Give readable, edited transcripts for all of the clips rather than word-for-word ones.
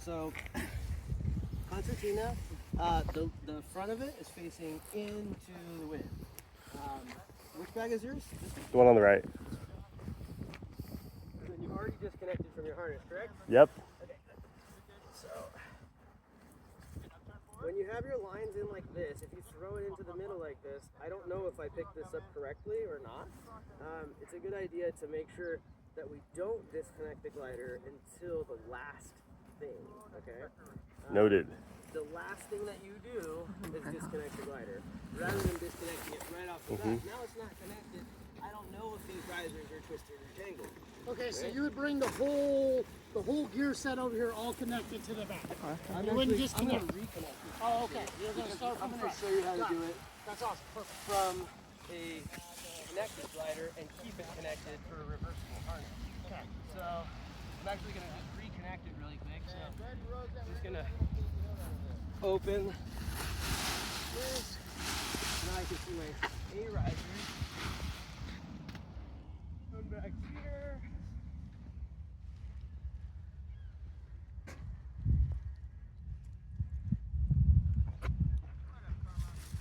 So concertina, the front of it is facing into the wind. Which bag is yours? The one on the right. And then you already disconnected from your harness, correct? Yep. Okay, good. So when you have your lines in like this, if you throw it into the middle like this, I don't know if I picked this up correctly or not. It's a good idea to make sure that we don't disconnect the glider until the last thing, okay? Noted. The last thing that you do is disconnect the glider, rather than disconnecting it right off the bat. Now it's not connected. I don't know if these risers are twisted or tangled. Okay, so you would bring the whole gear set over here all connected to the back. You wouldn't I'm disconnect. going to reconnect it. Oh, okay. You're going to start I'm from going the to front. show you how to do it That's awesome. Perfect. from a connected glider and keep it connected for a reversible harness. Okay. So I'm actually going to just reconnect it really quick. So I'm just going to open this. Now I can see my A riser. Come back here.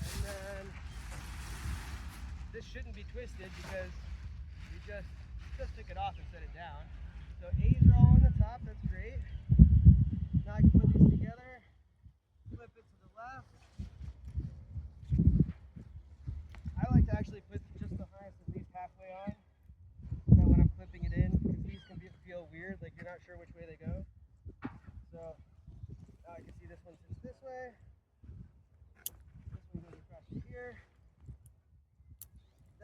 And then this shouldn't be twisted because you just took it off and set it down. So A's are all on the top, that's great. Now I can put these together, flip it to the left. I like to actually put just the harness at least halfway on, so that when I'm clipping it in, because these can feel weird, like you're not sure which way they go. So now I can see this one sits this way, this one goes across to here.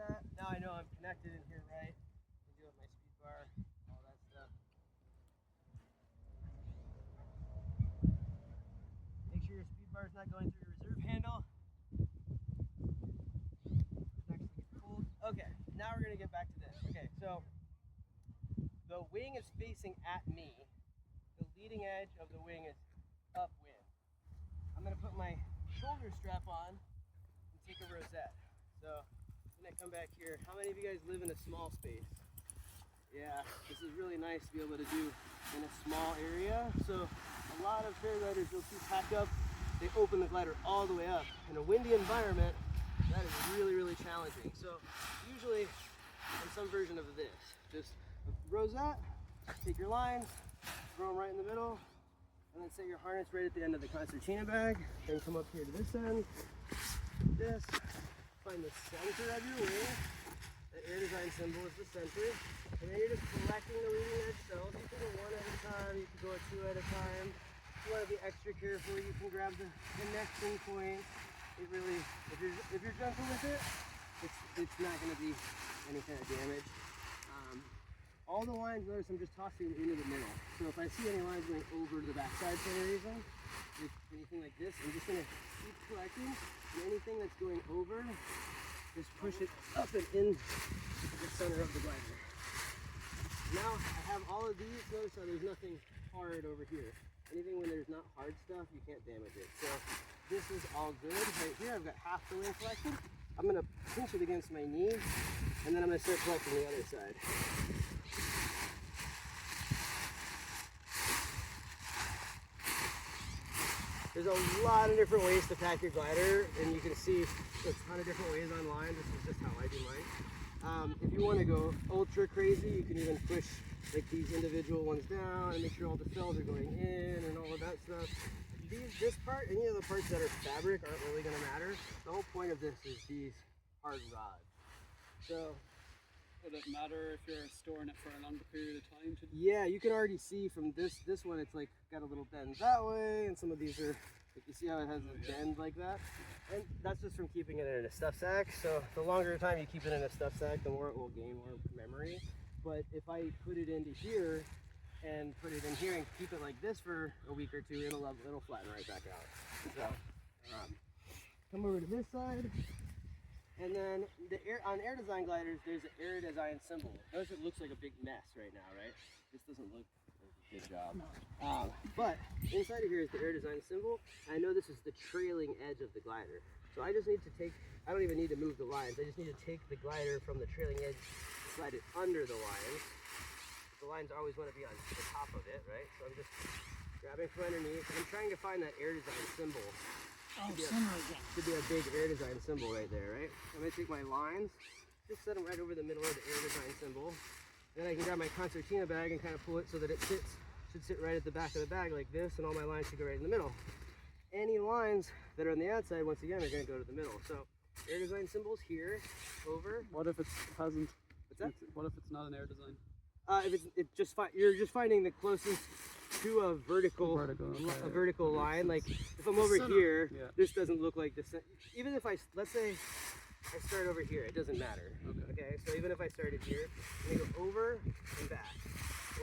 That. Now I know I'm connected in here right. I can do it with my speed bar, all that stuff. Make sure your speed bar is not going through your reserve handle. Okay, now we're gonna get back to this. Okay, so the wing is facing at me. The leading edge of the wing is upwind. I'm gonna put my shoulder strap on and take a rosette. So I'm gonna come back here. How many of you guys live in a small space? Yeah, this is really nice to be able to do in a small area. So a lot of paragliders you'll see pack up, they open the glider all the way up. In a windy environment, that is really, really challenging. So usually on some version of this, just a rosette, take your lines, throw them right in the middle, and then set your harness right at the end of the concertina bag. Then come up here to this end, this, find the center of your wing. The Air Design symbol is the center. And then you're just collecting the leading edge cells. You can go one at a time, you can go two at a time. If you want to be extra careful, you can grab the connection point. It really, if you're gentle with it, it's not going to be any kind of damage. All the lines, notice I'm just tossing them into the middle. So if I see any lines going over to the backside for any reason, like anything like this, I'm just going to keep collecting. And anything that's going over, just push it up and in the center of the glider. Now I have all of these, notice how there's nothing hard over here. Anything when there's not hard stuff, you can't damage it. So this is all good. Right here I've got half the wing collected. I'm gonna pinch it against my knee, and then I'm gonna start collecting the other side. There's a lot of different ways to pack your glider, and you can see a ton of different ways online. This is just how I do mine. If you want to go ultra crazy, you can even push like these individual ones down and make sure all the cells are going in and all of that stuff. This part, any of the parts that are fabric aren't really going to matter. The whole point of this is these hard rods. So, would it matter if you're storing it for a longer period of time? Yeah, you can already see from this one, it's like got a little bend that way, and some of these are, like you see how it has a bend like that? And that's just from keeping it in a stuff sack. So the longer time you keep it in a stuff sack, the more it will gain more memory. But if I put it into here and put it in here and keep it like this for a week or two, it'll flatten right back out. So come over to this side. And then on Air Design gliders, there's an Air Design symbol. Notice it looks like a big mess right now, right? This doesn't look like a good job. But inside of here is the Air Design symbol. I know this is the trailing edge of the glider. So I just need to I don't even need to move the lines. I just need to take the glider from the trailing edge, slide it under the lines. The lines always want to be on the top of it, right? So I'm just grabbing grabbing from underneath. I'm trying to find that Air Design symbol. Oh, center again. Should be a big Air Design symbol right there, right? I'm gonna take my lines, just set them right over the middle of the Air Design symbol. Then I can grab my concertina bag and kind of pull it so that it should sit right at the back of the bag like this, and all my lines should go right in the middle. Any lines that are on the outside, once again, are gonna go to the middle. So Air Design symbols here, over. What if it hasn't? What's that? What if it's not an Air Design? If it's just you're just finding the closest to a vertical line. Like if I'm over here, Yeah. this doesn't look like this. Even if let's say I start over here, it doesn't matter. Okay. So even if I started here, I'm gonna go over and back,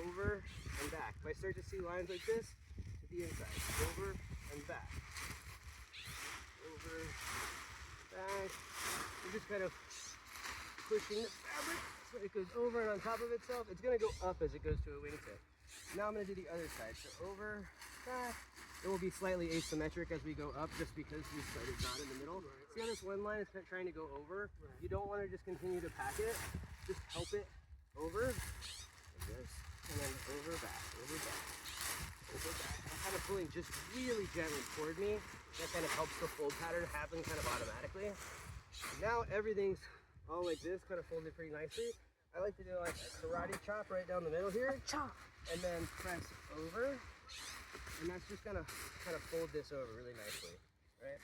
over and back. If I start to see lines like this, to the inside, over and back, over, back. You're just kind of pushing the fabric. So it goes over and on top of itself. It's going to go up as it goes to a wingtip. Now I'm going to do the other side. So over, back. It will be slightly asymmetric as we go up just because we started not in the middle. See how this one line is trying to go over? You don't want to just continue to pack it. Just help it over, like this, and then over, back, over, back, over, back. I'm kind of pulling just really gently toward me. That kind of helps the fold pattern happen kind of automatically. Now everything's all like this, kind of folded pretty nicely. I like to do like a karate chop right down the middle here, and then press over, and that's just gonna kind of fold this over really nicely, right?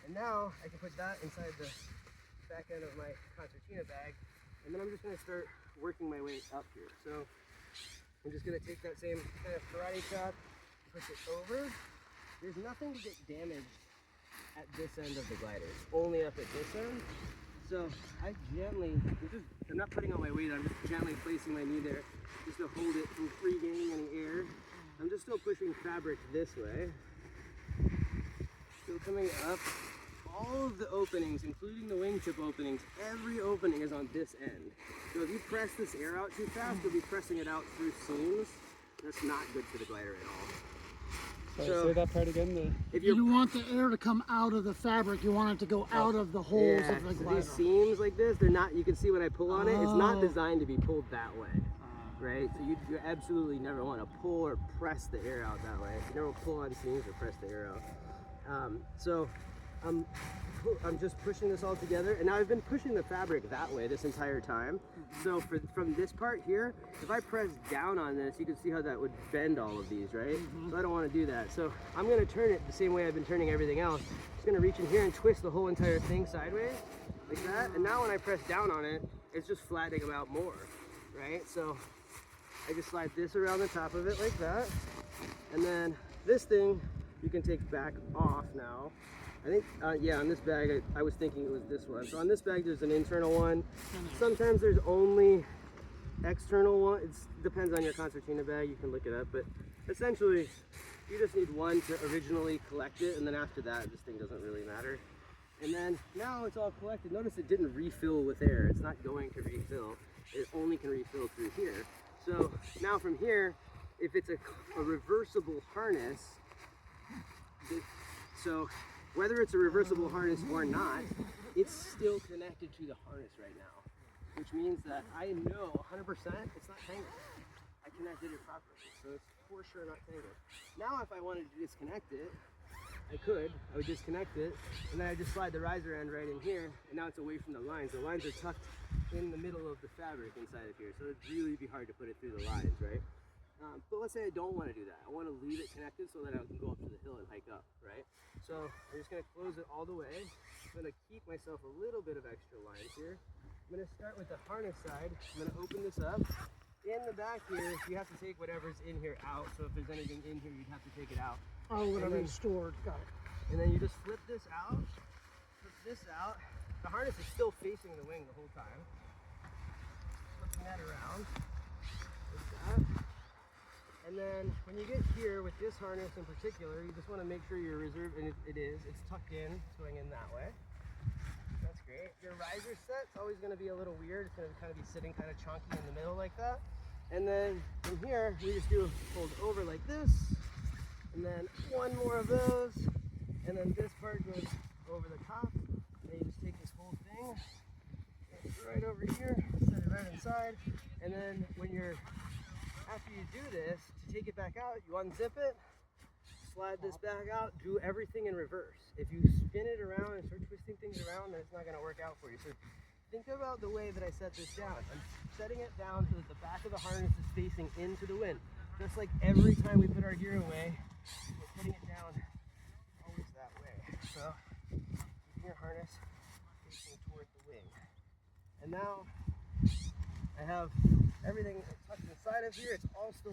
And now I can put that inside the back end of my concertina bag, and then I'm just gonna start working my way up here. So I'm just gonna take that same kind of karate chop, push it over. There's nothing to get damaged at this end of the glider, it's only up at this end. So I gently, I'm not putting all my weight on, I'm just gently placing my knee there just to hold it from regaining any air. I'm just still pushing fabric this way. Still coming up. All of the openings, including the wingtip openings, every opening is on this end. So if you press this air out too fast, you'll be pressing it out through seams. That's not good for the glider at all. So say that part again. If You want the air to come out of the fabric. You want it to go out of the holes of the so glider. these seams like this, they're not, you can see when I pull on it, it's not designed to be pulled that way, right? So you absolutely never want to pull or press the air out that way. You never pull on seams or press the air out. So I'm just pushing this all together, and now I've been pushing the fabric that way this entire time. So from this part here, if I press down on this, you can see how that would bend all of these, right? So I don't want to do that. So I'm going to turn it the same way I've been turning everything else. Just going to reach in here and twist the whole entire thing sideways, like that. And now when I press down on it, it's just flattening them out more, right? So I just slide this around the top of it like that. And then this thing, you can take back off now. I think, yeah, on this bag, I was thinking it was this one. So on this bag, there's an internal one. Sometimes there's only external one. It depends on your concertina bag. You can look it up. But essentially, you just need one to originally collect it. And then after that, this thing doesn't really matter. And then now it's all collected. Notice it didn't refill with air. It's not going to refill. It only can refill through here. So now from here, if it's a reversible harness, so whether it's a reversible harness or not, it's still connected to the harness right now, which means that I know 100% it's not tangled. I connected it properly, so it's for sure not tangled. Now if I wanted to disconnect it, I would disconnect it, and then I just slide the riser end right in here, and now it's away from the lines. The lines are tucked in the middle of the fabric inside of here, so it'd really be hard to put it through the lines, right? But let's say I don't want to do that. I want to leave it connected so that I can go up to the hill and hike up, right? So I'm just going to close it all the way. I'm going to keep myself a little bit of extra lines here. I'm going to start with the harness side. I'm going to open this up. In the back here, you have to take whatever's in here out. So if there's anything in here, you'd have to take it out. Oh, whatever's stored. Got it. And then you just flip this out. Flip this out. The harness is still facing the wing the whole time. Flipping that around. Like that. And then when you get here with this harness in particular, you just want to make sure you're reserved, and it is. It's tucked in. It's going in that way. That's great. Your riser set's always going to be a little weird. It's going to kind of be sitting kind of chunky in the middle like that. And then from here, we just do fold over like this. And then one more of those. And then this part goes over the top. And you just take this whole thing right over here, set it right inside. And then when you're after you do this, to take it back out, you unzip it, slide this back out, do everything in reverse. If you spin it around and start twisting things around, then it's not going to work out for you. So think about the way that I set this down. I'm setting it down so that the back of the harness is facing into the wind. Just like every time we put our gear away, we're putting it down always that way. So keeping your harness facing toward the wing. And now I have everything tucked inside of here. It's all still